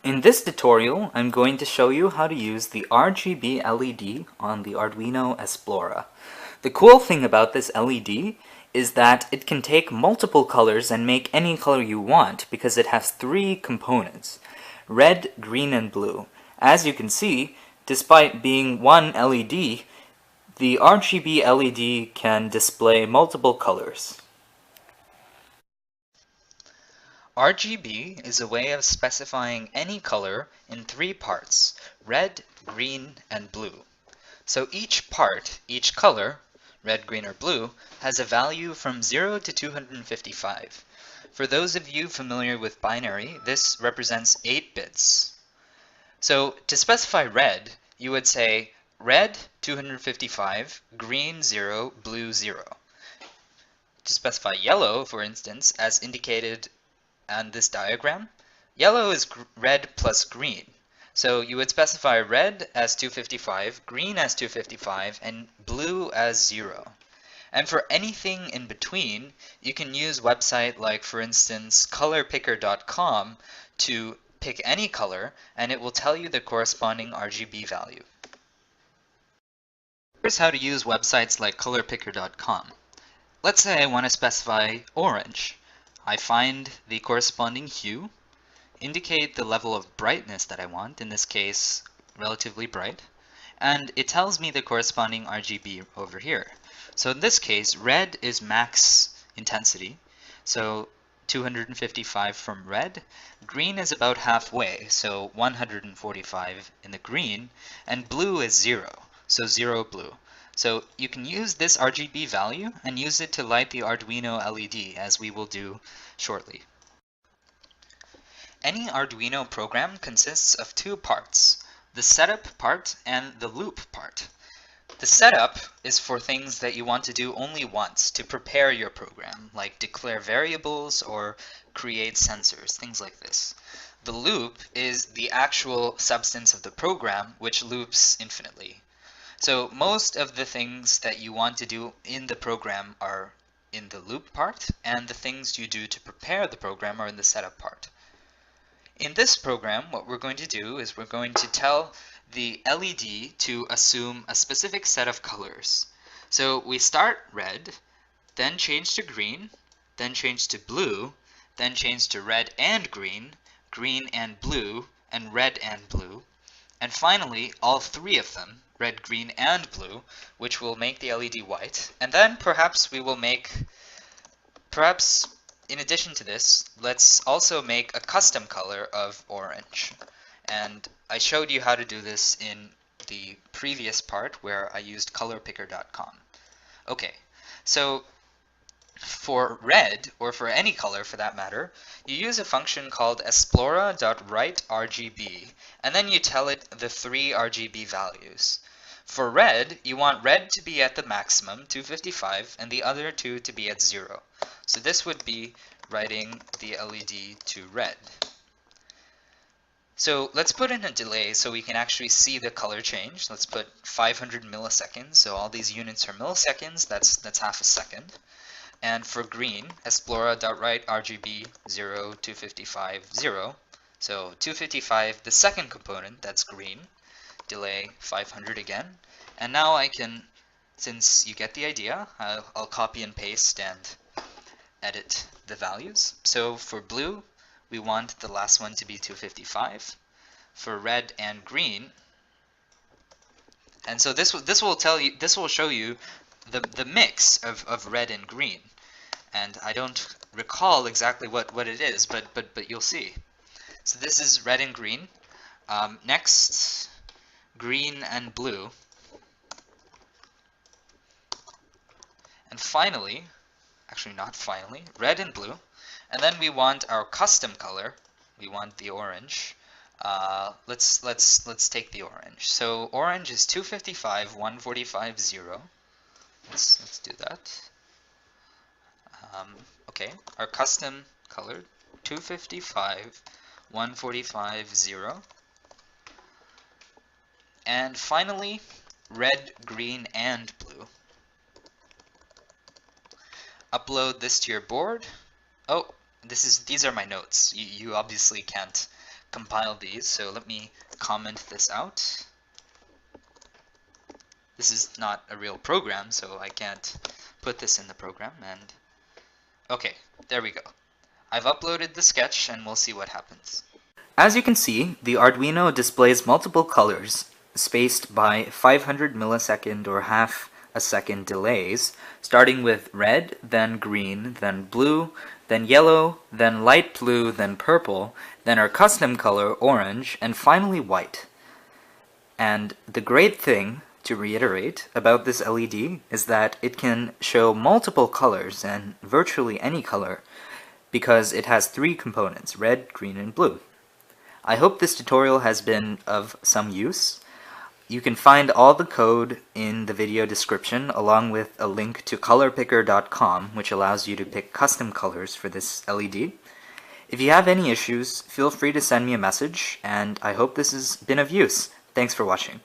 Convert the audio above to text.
In this tutorial, I'm going to show you how to use the RGB LED on the Arduino Esplora. The cool thing about this LED is that it can take multiple colors and make any color you want because it has three components: red, green, and blue. As you can see, despite being one LED, the RGB LED can display multiple colors. RGB is a way of specifying any color in three parts: red, green, and blue. So each part, each color, red, green, or blue, has a value from 0 to 255. For those of you familiar with binary, this represents 8 bits. So to specify red, you would say red 255, green 0, blue 0. To specify yellow, for instance, as indicated on this diagram, yellow is red plus green. So you would specify red as 255, green as 255, and blue as 0. And for anything in between, you can use website like, for instance, colorpicker.com to pick any color, and it will tell you the corresponding RGB value. Here's how to use websites like colorpicker.com. Let's say I want to specify orange. I find the corresponding hue, indicate the level of brightness that I want, in this case relatively bright, and it tells me the corresponding RGB over here. So in this case, red is max intensity, so 255 from red. Green is about halfway, so 145 in the green, and blue is 0, so 0 blue. So you can use this RGB value and use it to light the Arduino LED, as we will do shortly. Any Arduino program consists of two parts: the setup part and the loop part. The setup is for things that you want to do only once to prepare your program, like declare variables or create sensors, things like this. The loop is the actual substance of the program, which loops infinitely. So most of the things that you want to do in the program are in the loop part, and the things you do to prepare the program are in the setup part. In this program, what we're going to do is we're going to tell the LED to assume a specific set of colors. So we start red, then change to green, then change to blue, then change to red and green, green and blue, and red and blue, and finally all three of them, red, green, and blue, which will make the LED white. And then perhaps we will make, in addition to this, let's also make a custom color of orange. And I showed you how to do this in the previous part where I used colorpicker.com. Okay, so for red, or for any color for that matter, you use a function called esplora.writeRGB, and then you tell it the three RGB values. For red, you want red to be at the maximum, 255, and the other two to be at 0. So this would be writing the LED to red. So let's put in a delay so we can actually see the color change. Let's put 500 milliseconds, so all these units are milliseconds, that's half a second. And for green, esplora.writeRGB 0, 255, 0. So 255, the second component, that's green. Delay 500 again. And now I can, since you get the idea, I'll copy and paste and edit the values. So for blue, we want the last one to be 255. For red and green, and so this will show you the mix of red and green. And I don't recall exactly what it is, but you'll see. So this is red and green. Next, green and blue. And finally, actually not finally, red and blue. And then we want our custom color. We want the orange. Let's take the orange. So orange is 255, 145, 0. Let's do that. Okay, our custom color 255, 145, 0. And finally, red, green, and blue. Upload this to your board. Oh, these are my notes. You obviously can't compile these, so let me comment this out. This is not a real program, so I can't put this in the program, and okay, there we go. I've uploaded the sketch and we'll see what happens. As you can see, the Arduino displays multiple colors spaced by 500 millisecond or half a second delays, starting with red, then green, then blue, then yellow, then light blue, then purple, then our custom color, orange, and finally white. And the great thing, to reiterate, about this LED is that it can show multiple colors and virtually any color because it has 3 components, red, green, and blue. I hope this tutorial has been of some use. You can find all the code in the video description along with a link to colorpicker.com, which allows you to pick custom colors for this LED. If you have any issues, feel free to send me a message, and I hope this has been of use. Thanks for watching.